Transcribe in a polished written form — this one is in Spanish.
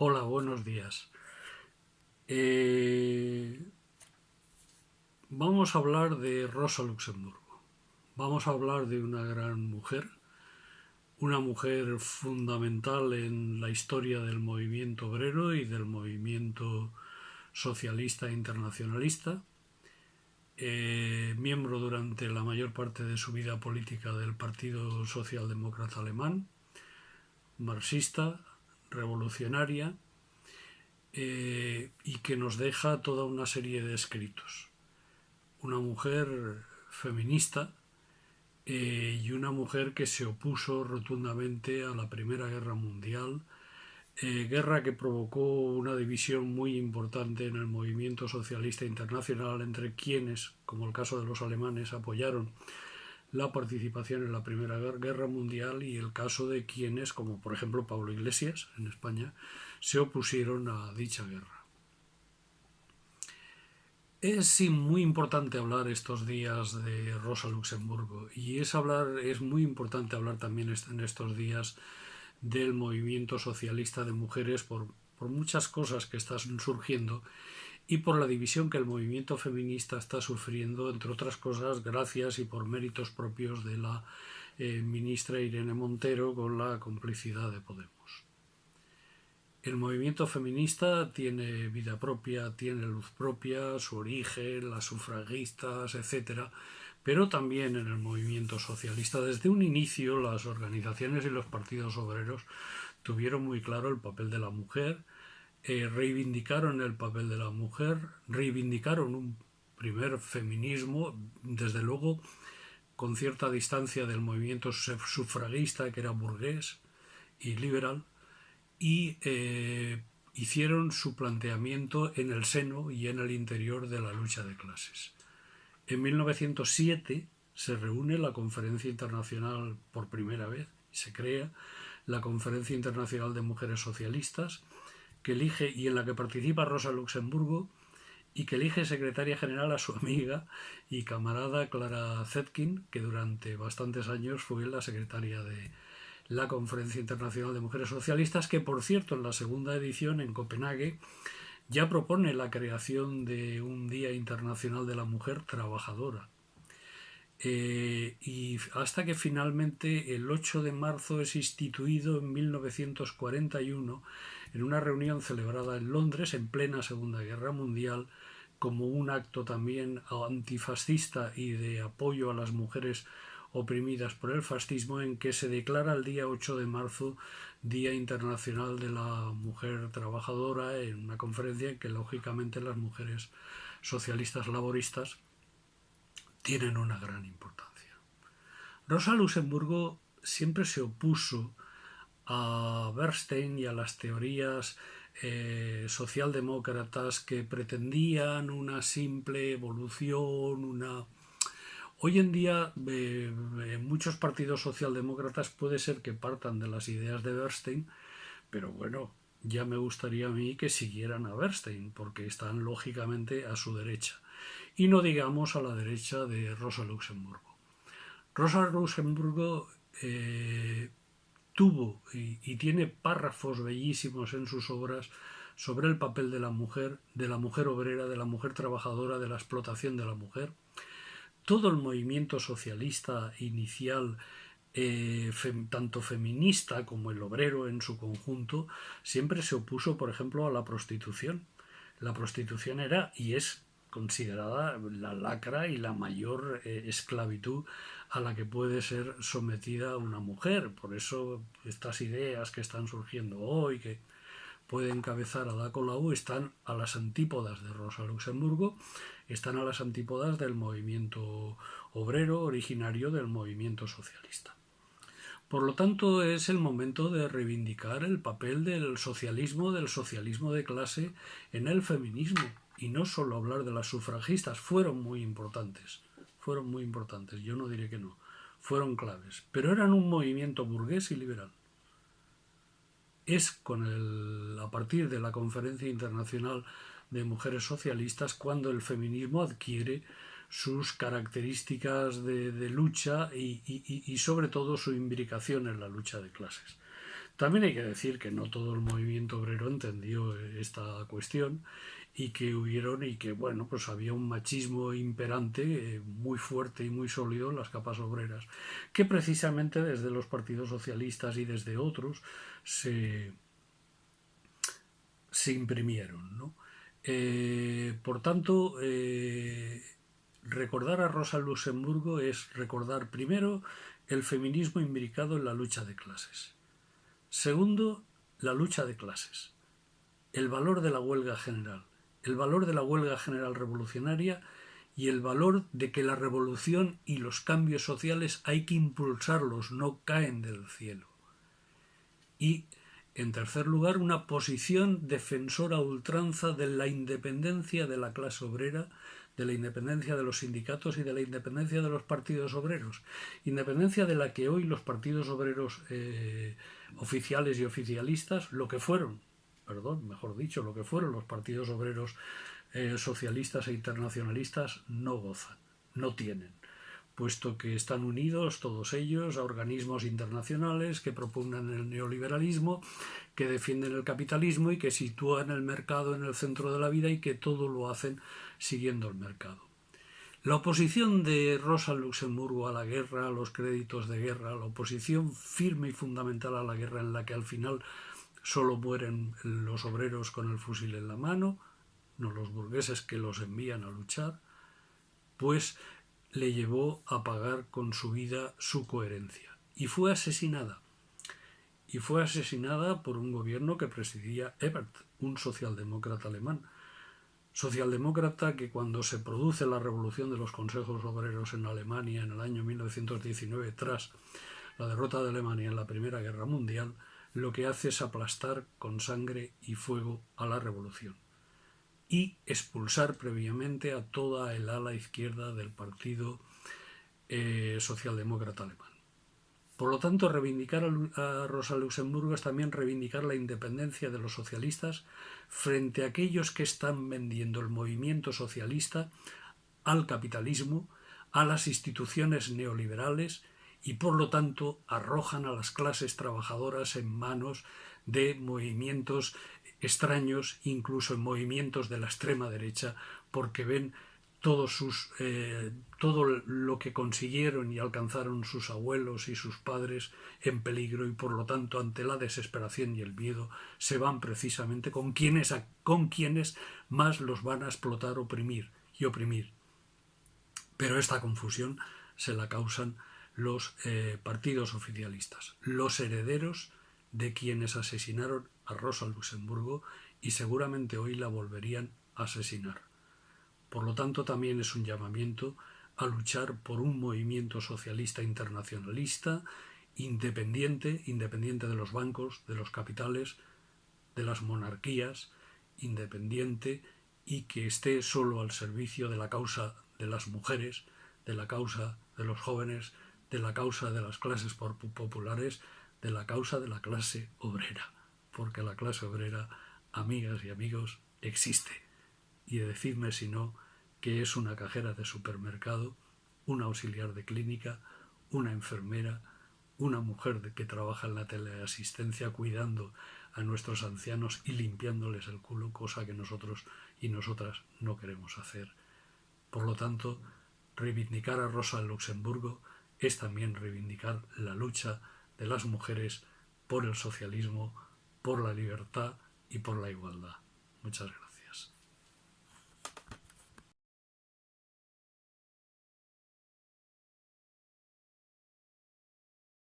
Hola, buenos días. Eh, Vamos a hablar de Rosa Luxemburgo. Vamos a hablar de una mujer fundamental en la historia del movimiento obrero y del movimiento socialista e internacionalista, miembro durante la mayor parte de su vida política del Partido Socialdemócrata Alemán, marxista, revolucionaria, y que nos deja toda una serie de escritos. Una mujer feminista y una mujer que se opuso rotundamente a la Primera Guerra Mundial, guerra que provocó una división muy importante en el movimiento socialista internacional entre quienes, como el caso de los alemanes, apoyaron la participación en la Primera Guerra Mundial y el caso de quienes, como por ejemplo Pablo Iglesias en España, se opusieron a dicha guerra. Es muy importante hablar estos días de Rosa Luxemburgo y es muy importante hablar también en estos días del movimiento socialista de mujeres por muchas cosas que están surgiendo y por la división que el movimiento feminista está sufriendo, entre otras cosas, gracias y por méritos propios de la ministra Irene Montero con la complicidad de Podemos. El movimiento feminista tiene vida propia, tiene luz propia, su origen, las sufragistas, etc. Pero también en el movimiento socialista, desde un inicio, las organizaciones y los partidos obreros tuvieron muy claro el papel de la mujer, reivindicaron el papel de la mujer, reivindicaron un primer feminismo, desde luego con cierta distancia del movimiento sufragista, que era burgués y liberal, y hicieron su planteamiento en el seno y en el interior de la lucha de clases. En 1907 se reúne la Conferencia Internacional por primera vez, se crea la Conferencia Internacional de Mujeres Socialistas, que elige y en la que participa Rosa Luxemburgo y que elige secretaria general a su amiga y camarada Clara Zetkin, que durante bastantes años fue la secretaria de la Conferencia Internacional de Mujeres Socialistas, que por cierto en la segunda edición en Copenhague ya propone la creación de un Día Internacional de la Mujer Trabajadora. Y hasta que finalmente el 8 de marzo es instituido en 1941 en una reunión celebrada en Londres en plena Segunda Guerra Mundial como un acto también antifascista y de apoyo a las mujeres oprimidas por el fascismo, en que se declara el día 8 de marzo Día Internacional de la Mujer Trabajadora, en una conferencia en que lógicamente las mujeres socialistas laboristas tienen una gran importancia. Rosa Luxemburgo siempre se opuso a Bernstein y a las teorías socialdemócratas que pretendían una simple evolución, Hoy en día muchos partidos socialdemócratas puede ser que partan de las ideas de Bernstein, pero bueno, ya me gustaría a mí que siguieran a Bernstein, porque están lógicamente a su derecha. Y no digamos a la derecha de Rosa Luxemburgo. Rosa Luxemburgo tuvo y tiene párrafos bellísimos en sus obras sobre el papel de la mujer obrera, de la mujer trabajadora, de la explotación de la mujer. Todo el movimiento socialista inicial, tanto feminista como el obrero en su conjunto, siempre se opuso, por ejemplo, a la prostitución. La prostitución era y es considerada la lacra y la mayor esclavitud a la que puede ser sometida una mujer. Por eso estas ideas que están surgiendo hoy, que puede encabezar a Ada Colau, están a las antípodas de Rosa Luxemburgo, están a las antípodas del movimiento obrero originario del movimiento socialista. Por lo tanto, es el momento de reivindicar el papel del socialismo de clase en el feminismo, y no solo hablar de las sufragistas. Fueron muy importantes, yo no diré que no, fueron claves, pero eran un movimiento burgués y liberal. Es a partir de la Conferencia Internacional de Mujeres Socialistas cuando el feminismo adquiere sus características de lucha y sobre todo su imbricación en la lucha de clases. También hay que decir que no todo el movimiento obrero entendió esta cuestión y que hubieron y que bueno, pues había un machismo imperante muy fuerte y muy sólido en las capas obreras, que precisamente desde los partidos socialistas y desde otros se imprimieron, ¿no? Por tanto, recordar a Rosa Luxemburgo es recordar primero el feminismo imbricado en la lucha de clases. Segundo, la lucha de clases. El valor de la huelga general. El valor de la huelga general revolucionaria y el valor de que la revolución y los cambios sociales hay que impulsarlos, no caen del cielo. Y, en tercer lugar, una posición defensora a ultranza de la independencia de la clase obrera, de la independencia de los sindicatos y de la independencia de los partidos obreros. Independencia de la que hoy los partidos obreros oficiales y oficialistas, lo que fueron los partidos obreros socialistas e internacionalistas, no gozan, no tienen, puesto que están unidos todos ellos a organismos internacionales que propugnan el neoliberalismo, que defienden el capitalismo y que sitúan el mercado en el centro de la vida y que todo lo hacen siguiendo el mercado. La oposición de Rosa Luxemburgo a la guerra, a los créditos de guerra, la oposición firme y fundamental a la guerra en la que al final solo mueren los obreros con el fusil en la mano, no los burgueses que los envían a luchar, pues le llevó a pagar con su vida su coherencia. Y fue asesinada. Y fue asesinada por un gobierno que presidía Ebert, un socialdemócrata alemán. Socialdemócrata que cuando se produce la revolución de los consejos obreros en Alemania en el año 1919, tras la derrota de Alemania en la Primera Guerra Mundial, lo que hace es aplastar con sangre y fuego a la revolución y expulsar previamente a toda el ala izquierda del Partido Socialdemócrata Alemán. Por lo tanto, reivindicar a Rosa Luxemburgo es también reivindicar la independencia de los socialistas frente a aquellos que están vendiendo el movimiento socialista al capitalismo, a las instituciones neoliberales y por lo tanto arrojan a las clases trabajadoras en manos de movimientos extraños, incluso en movimientos de la extrema derecha, porque ven todo lo que consiguieron y alcanzaron sus abuelos y sus padres en peligro y por lo tanto ante la desesperación y el miedo se van precisamente con quienes más los van a explotar, oprimir. Pero esta confusión se la causan los partidos oficialistas, los herederos de quienes asesinaron a Rosa Luxemburgo y seguramente hoy la volverían a asesinar. Por lo tanto, también es un llamamiento a luchar por un movimiento socialista internacionalista, independiente de los bancos, de los capitales, de las monarquías, independiente y que esté solo al servicio de la causa de las mujeres, de la causa de los jóvenes, de la causa de las clases populares, de la causa de la clase obrera, porque la clase obrera, amigas y amigos, existe. Y decidme si no, que es una cajera de supermercado, un auxiliar de clínica, una enfermera, una mujer que trabaja en la teleasistencia cuidando a nuestros ancianos y limpiándoles el culo, cosa que nosotros y nosotras no queremos hacer. Por lo tanto, reivindicar a Rosa Luxemburgo es también reivindicar la lucha de las mujeres por el socialismo, por la libertad y por la igualdad. Muchas gracias.